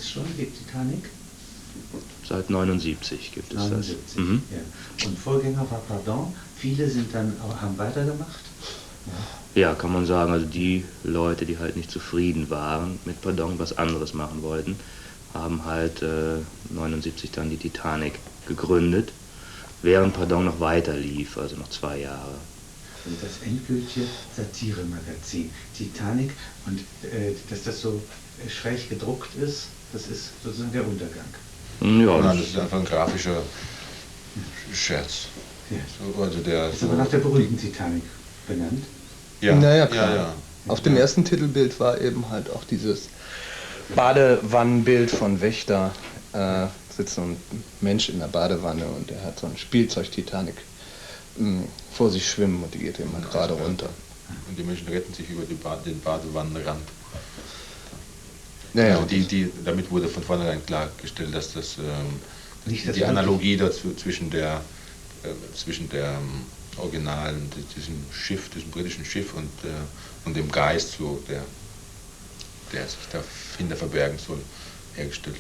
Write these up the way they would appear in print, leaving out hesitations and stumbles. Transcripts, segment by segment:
es schon, die Titanic? Seit 79 gibt es 79, das. Mhm. Ja. Und Vorgänger war Pardon. Viele sind dann, haben weitergemacht. Ja, kann man sagen. Also die Leute, die halt nicht zufrieden waren mit Pardon, was anderes machen wollten, haben halt 79 dann die Titanic gegründet, während Pardon noch weiter lief, also noch 2 Jahre. Also das endgültige Satiremagazin Titanic, und dass das so schräg gedruckt ist, das ist sozusagen der Untergang. Ja, Nein, das ist einfach ein grafischer Scherz. Ja. So, also der, Ist aber nach der berühmten Titanic benannt. ja, Naja, klar. ja, ja. Auf dem ersten Titelbild war eben halt auch dieses Badewannenbild von Wächter, sitzt so ein Mensch in der Badewanne und der hat so ein Spielzeug-Titanic vor sich schwimmen und die geht eben halt gerade runter. Und die Menschen retten sich über den Badewannenrand. Naja, Also damit wurde von vornherein klargestellt, dass das Nicht das die Analogie dazu zwischen der Originalen, diesem Schiff, diesem britischen Schiff und dem Geist, so, der sich dahinter verbergen soll, hergestellt.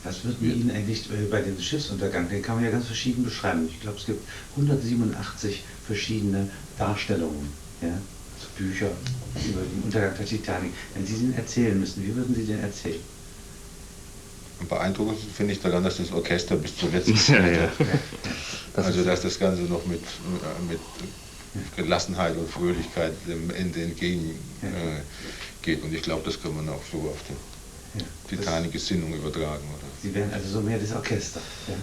Was würden wir Ihnen eigentlich bei dem Schiffsuntergang, den kann man ja ganz verschieden beschreiben. Ich glaube, es gibt 187 verschiedene Darstellungen, ja? Also Bücher über den Untergang der Titanic. Wenn Sie den erzählen müssen, wie würden Sie den erzählen? Und beeindruckend finde ich daran, dass das Orchester bis zuletzt Ja, ja. also dass das Ganze noch mit Gelassenheit und Fröhlichkeit dem Ende entgegengeht. Und ich glaube, das kann man auch so auf die Titanic-Gesinnung übertragen. Oder? Sie wären also so mehr das Orchester. Ja?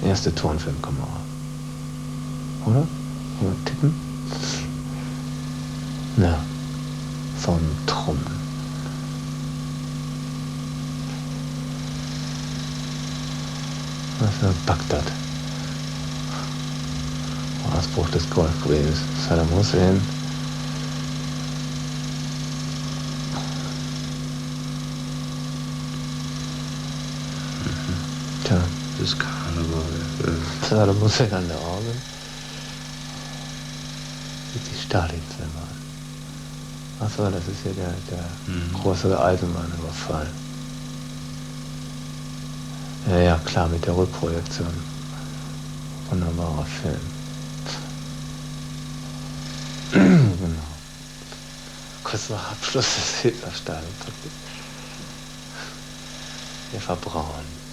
Erste Tonfilmkamera. Oder? Mal tippen. Na, von Trummen. Was für Bagdad. Ausbruch des Golfkrieges. Saddam Hussein. Tja. Das ist Karneval. Saddam Hussein an der Orgel. Sieht sich Stalinzimmer an. Achso, das ist hier der große Eisenbahnüberfall. Ja, ja, klar, mit der Rückprojektion. Wunderbarer Film. Genau. Kurz nach Abschluss des Hitlerstalienpakets. Wir verbrauen.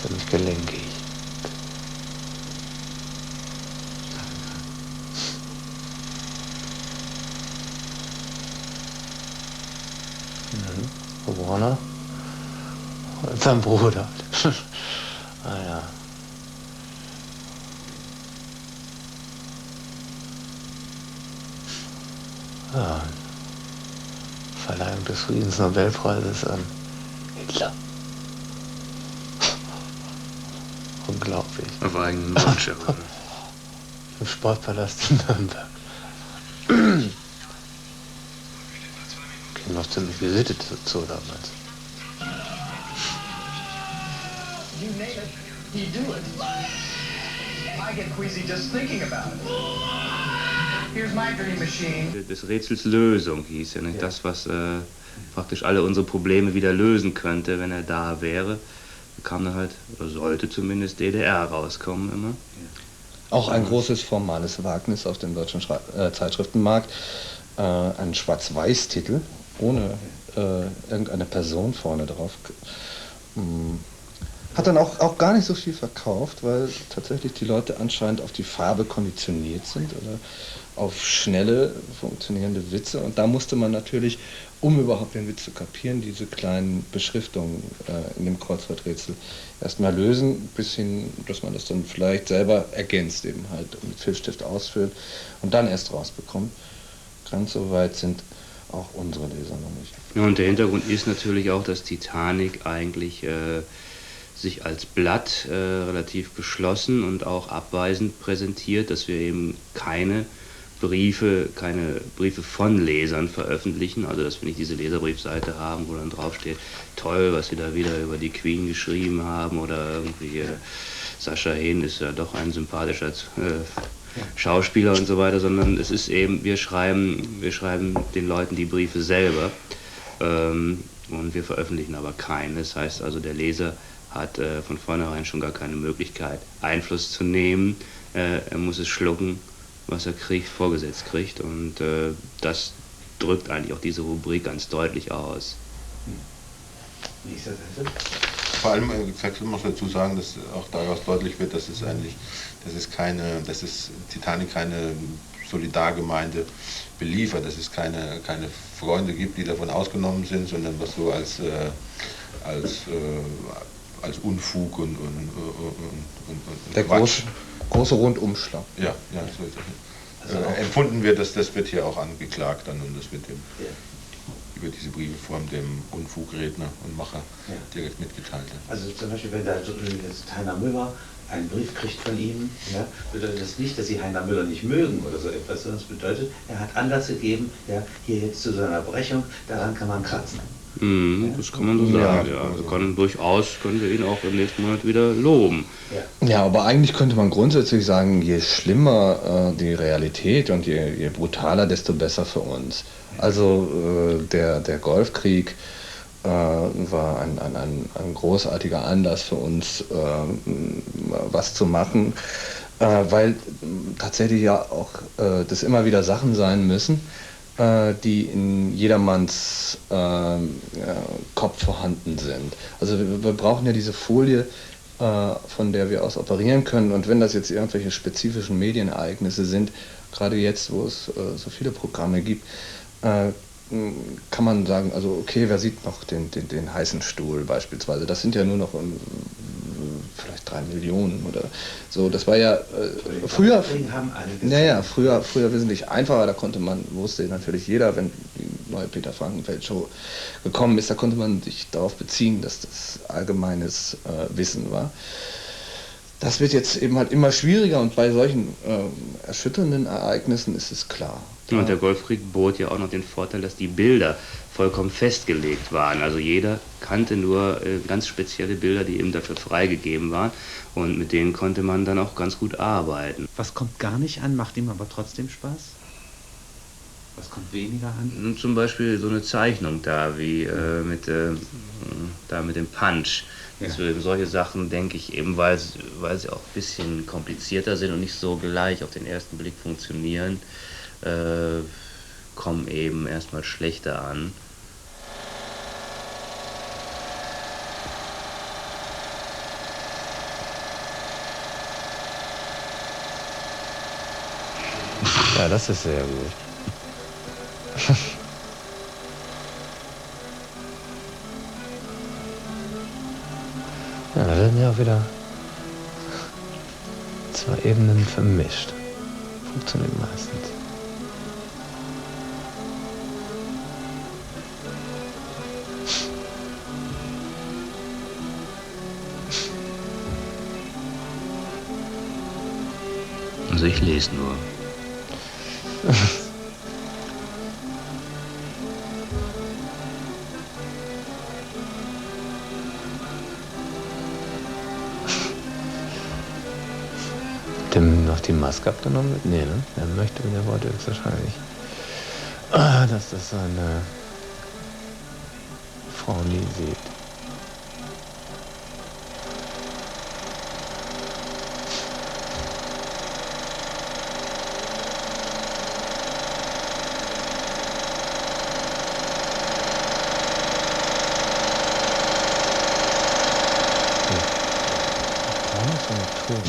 Ziemlich gelenkig. Warner? Sein Bruder. Ah ja. Ja. Verleihung des Friedensnobelpreises an Hitler. Unglaublich. Auf eigenen Wunsch. Im Sportpalast in Nürnberg. Okay, noch ziemlich gesittet so damals. You name it, you do it. I get queasy just thinking about it. Here's my dream machine. Des Rätsels Lösung hieß ja nicht das, was praktisch alle unsere Probleme wieder lösen könnte, wenn er da wäre. Kam dann halt, oder sollte zumindest DDR rauskommen immer. Auch ein großes formales Wagnis auf dem deutschen Zeitschriftenmarkt. Ein Schwarz-Weiß-Titel, ohne irgendeine Person vorne drauf. Hat dann auch gar nicht so viel verkauft, weil tatsächlich die Leute anscheinend auf die Farbe konditioniert sind oder auf schnelle, funktionierende Witze. Und da musste man natürlich, um überhaupt den Witz zu kapieren, diese kleinen Beschriftungen in dem Kreuzworträtsel erstmal lösen, bis hin, dass man das dann vielleicht selber ergänzt, eben halt mit Filzstift ausfüllt und dann erst rausbekommt. Ganz so weit sind auch unsere Leser noch nicht. Ja, und der Hintergrund ist natürlich auch, dass Titanic eigentlich sich als Blatt relativ geschlossen und auch abweisend präsentiert, dass wir eben keine Briefe von Lesern veröffentlichen, also dass wir nicht diese Leserbriefseite haben, wo dann draufsteht, toll, was sie da wieder über die Queen geschrieben haben oder irgendwie Sascha Hehn ist ja doch ein sympathischer Schauspieler und so weiter, sondern es ist eben, wir schreiben den Leuten die Briefe selber und wir veröffentlichen aber keine. Das heißt also, der Leser hat von vornherein schon gar keine Möglichkeit, Einfluss zu nehmen. Er muss es schlucken, was er vorgesetzt kriegt. Und das drückt eigentlich auch diese Rubrik ganz deutlich aus. Vor allem muss man dazu sagen, dass auch daraus deutlich wird, dass Titanic keine Solidargemeinde beliefert, dass es keine Freunde gibt, die davon ausgenommen sind, sondern was so als Unfug und der Quatsch. Große Rundumschlag. Ja, so ist es. Also empfunden wird, das wird hier auch angeklagt dann und das wird über diese Briefeform dem Unfugredner und Macher direkt mitgeteilt. Also zum Beispiel, wenn da jetzt Heiner Müller einen Brief kriegt von ihm, ja, bedeutet das nicht, dass sie Heiner Müller nicht mögen oder so etwas, sondern es bedeutet, er hat Anlass gegeben, ja, hier jetzt zu seiner Brechung, daran kann man kratzen. Das kann man so sagen, ja. Also können wir ihn auch im nächsten Monat wieder loben. Ja, aber eigentlich könnte man grundsätzlich sagen, je schlimmer die Realität und je brutaler, desto besser für uns. Also der Golfkrieg war ein großartiger Anlass für uns, was zu machen, weil tatsächlich ja auch das immer wieder Sachen sein müssen, die in jedermanns Kopf vorhanden sind. Also wir brauchen ja diese Folie, von der wir aus operieren können. Und wenn das jetzt irgendwelche spezifischen Medienereignisse sind, gerade jetzt, wo es so viele Programme gibt, kann man sagen, also okay, wer sieht noch den heißen Stuhl beispielsweise? Das sind ja nur noch vielleicht 3 Millionen oder so. Das war ja früher wesentlich einfacher. Da wusste natürlich jeder, wenn die neue Peter Frankenfeld-Show gekommen ist, da konnte man sich darauf beziehen, dass das allgemeines Wissen war. Das wird jetzt eben halt immer schwieriger und bei solchen erschütternden Ereignissen ist es klar. Und der Golfkrieg bot ja auch noch den Vorteil, dass die Bilder vollkommen festgelegt waren. Also jeder kannte nur ganz spezielle Bilder, die eben dafür freigegeben waren. Und mit denen konnte man dann auch ganz gut arbeiten. Was kommt gar nicht an, macht ihm aber trotzdem Spaß? Was kommt weniger an? Zum Beispiel so eine Zeichnung da, wie mit dem Punch. Deswegen solche Sachen, denke ich, eben weil sie auch ein bisschen komplizierter sind und nicht so gleich auf den ersten Blick funktionieren, kommen eben erstmal schlechter an. Ja, das ist sehr gut. Ja, da werden ja auch wieder 2 Ebenen vermischt. Funktioniert meistens. Also ich lese nur. Dem noch die Maske abgenommen wird? Nee, ne? Er möchte, der wollte höchstwahrscheinlich, dass das seine Frau nie sieht. Warum ist so eine Ton?